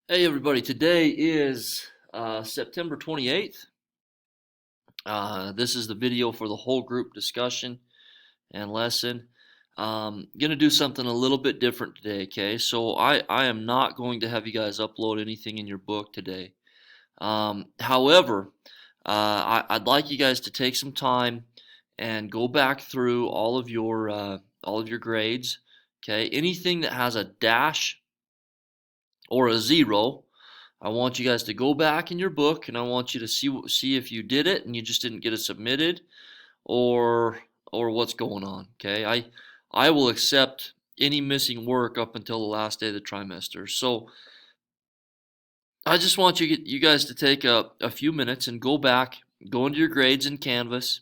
Hey everybody, today is September 28th. This is the video for the whole group discussion and lesson. Gonna do something a little bit different today, okay? So I am not going to have you guys upload anything in your book today. However, I'd like you guys to take some time and go back through all of your grades, okay? Anything that has a dash or a zero, I want you guys to go back in your book and I want you to see if you did it and you just didn't get it submitted or what's going on. Okay, I will accept any missing work up until the last day of the trimester. So I just want you guys to take a few minutes and go back, go into your grades in Canvas,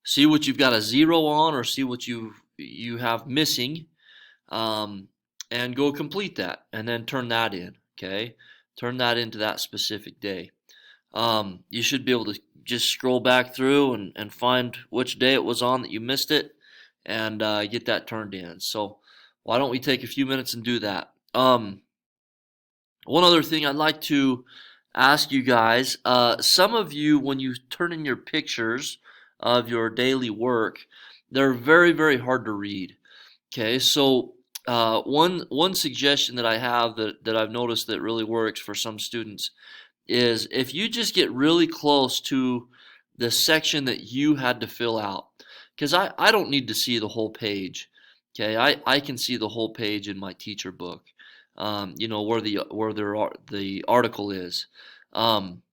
see what you've got a zero on or see what you have missing, um, and go complete that and then turn that in. Okay, turn that into that specific day. You should be able to just scroll back through and find which day it was on that you missed it and get that turned in. So why don't we take a few minutes and do that? One other thing I'd like to ask you guys, some of you, when you turn in your pictures of your daily work, they're very, very hard to read. Okay, so one suggestion that I have that I've noticed that really works for some students is if you just get really close to the section that you had to fill out, because I don't need to see the whole page. Okay, I can see the whole page in my teacher book, where the article is. Um,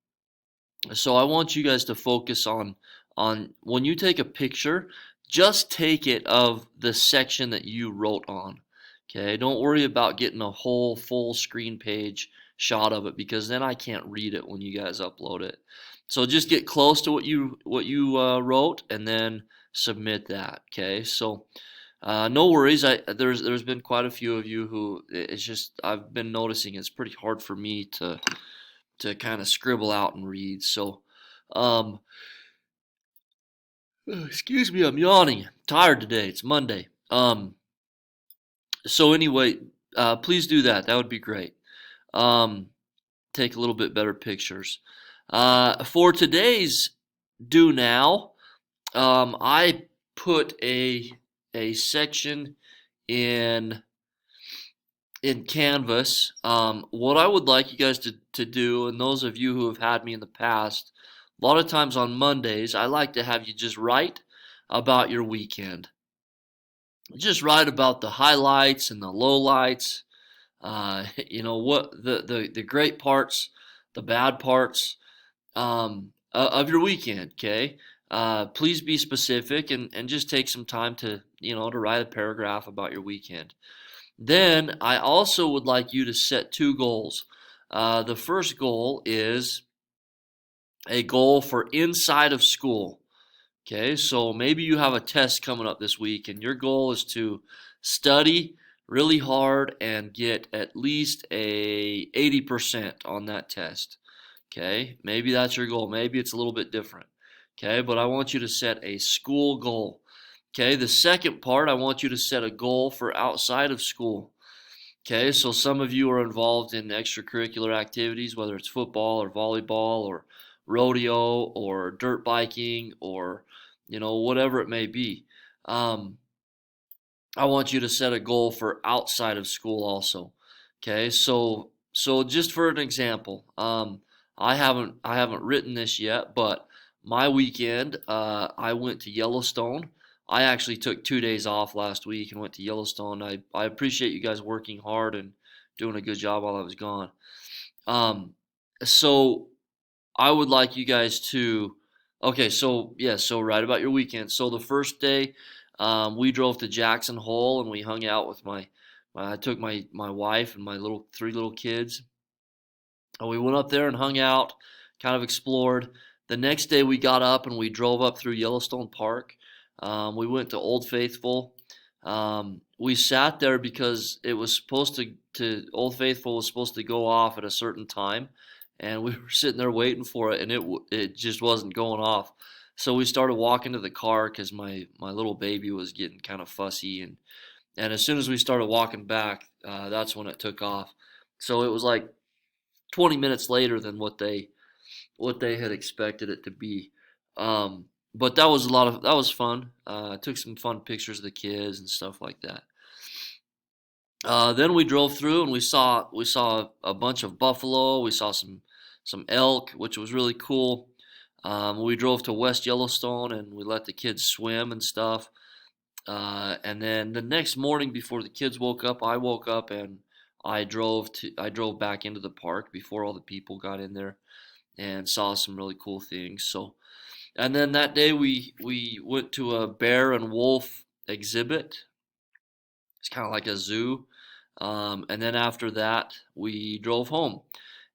so I want you guys to focus on when you take a picture, just take it of the section that you wrote on. Okay, don't worry about getting a whole full screen page shot of it because then I can't read it when you guys upload it. So just get close to what you wrote and then submit that. Okay, so no worries. There's been quite a few of you who it's just I've been noticing it's pretty hard for me to kind of scribble out and read. So um, excuse me, I'm yawning. I'm tired today. It's Monday. So anyway, please do that. That would be great. Um, take a little bit better pictures. For today's do now, I put a section in Canvas. What I would like you guys to do, and those of you who have had me in the past, a lot of times on Mondays, I like to have you just write about your weekend. Just write about the highlights and the lowlights. What the great parts, the bad parts of your weekend. Okay. Please be specific and just take some time to write a paragraph about your weekend. Then I also would like you to set two goals. The first goal is a goal for inside of school. Okay, so maybe you have a test coming up this week and your goal is to study really hard and get at least a 80% on that test. Okay, maybe that's your goal. Maybe it's a little bit different. Okay, but I want you to set a school goal. Okay, the second part, I want you to set a goal for outside of school. Okay, so some of you are involved in extracurricular activities, whether it's football or volleyball or rodeo or dirt biking or whatever it may be. Um, I want you to set a goal for outside of school also. Okay, so just for an example, I haven't written this yet, but my weekend, I went to Yellowstone. I actually took 2 days off last week and went to Yellowstone. I appreciate you guys working hard and doing a good job while I was gone. Um, so I would like you guys to. Okay, so yeah, so write about your weekend. So the first day, we drove to Jackson Hole and we hung out with I took my wife and my three little kids. And we went up there and hung out, kind of explored. The next day we got up and we drove up through Yellowstone Park. We went to Old Faithful. We sat there because it was supposed to Old Faithful was supposed to go off at a certain time, and we were sitting there waiting for it, and it just wasn't going off. So we started walking to the car because my little baby was getting kind of fussy, and as soon as we started walking back, that's when it took off. So it was like 20 minutes later than what they had expected it to be. But that was fun. I took some fun pictures of the kids and stuff like that. Then we drove through and we saw a bunch of buffalo. We saw some elk, which was really cool. We drove to West Yellowstone and we let the kids swim and stuff. And then the next morning, before the kids woke up, I woke up and I drove back into the park before all the people got in there and saw some really cool things. So, and then that day we went to a bear and wolf exhibit. It's kind of like a zoo. And then after that, we drove home.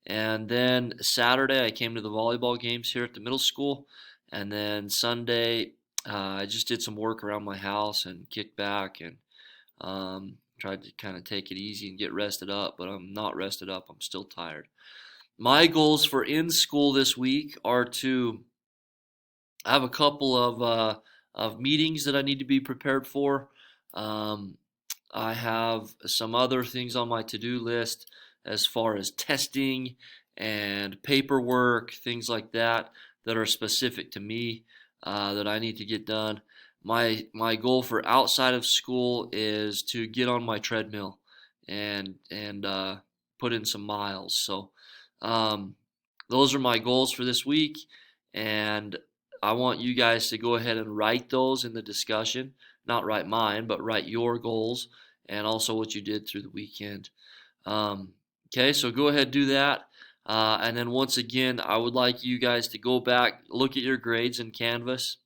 And then Saturday, I came to the volleyball games here at the middle school. And then Sunday, I just did some work around my house and kicked back and tried to kind of take it easy and get rested up. But I'm not rested up. I'm still tired. My goals for in school this week are to I have a couple of meetings that I need to be prepared for. Um, I have some other things on my to-do list as far as testing and paperwork, things like that that are specific to me that I need to get done. My goal for outside of school is to get on my treadmill and put in some miles. So um, those are my goals for this week, and I want you guys to go ahead and write those in the discussion. Not write mine, but write your goals and also what you did through the weekend. Um, okay, so go ahead and do that. And then once again, I would like you guys to go back, look at your grades in Canvas,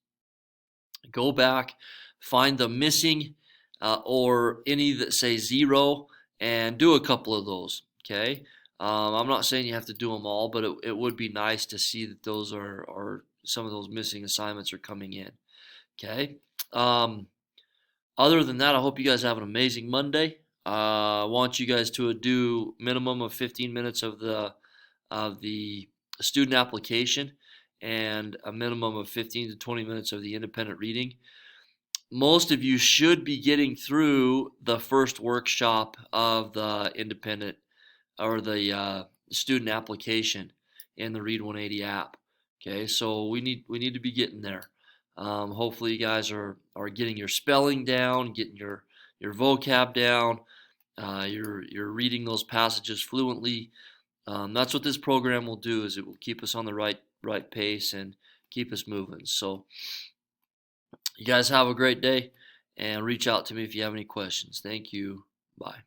go back, find the missing or any that say zero, and do a couple of those. Okay, I'm not saying you have to do them all, but it would be nice to see that those are some of those missing assignments are coming in. Okay. Um, Other than that, I hope you guys have an amazing Monday. I want you guys to do minimum of 15 minutes of the student application and a minimum of 15 to 20 minutes of the independent reading. Most of you should be getting through the first workshop of the independent or the student application in the Read 180 app. Okay, so we need to be getting there. Hopefully, you guys are getting your spelling down, getting your vocab down. You're reading those passages fluently. That's what this program will do. Is it will keep us on the right pace and keep us moving. So, you guys have a great day, and reach out to me if you have any questions. Thank you. Bye.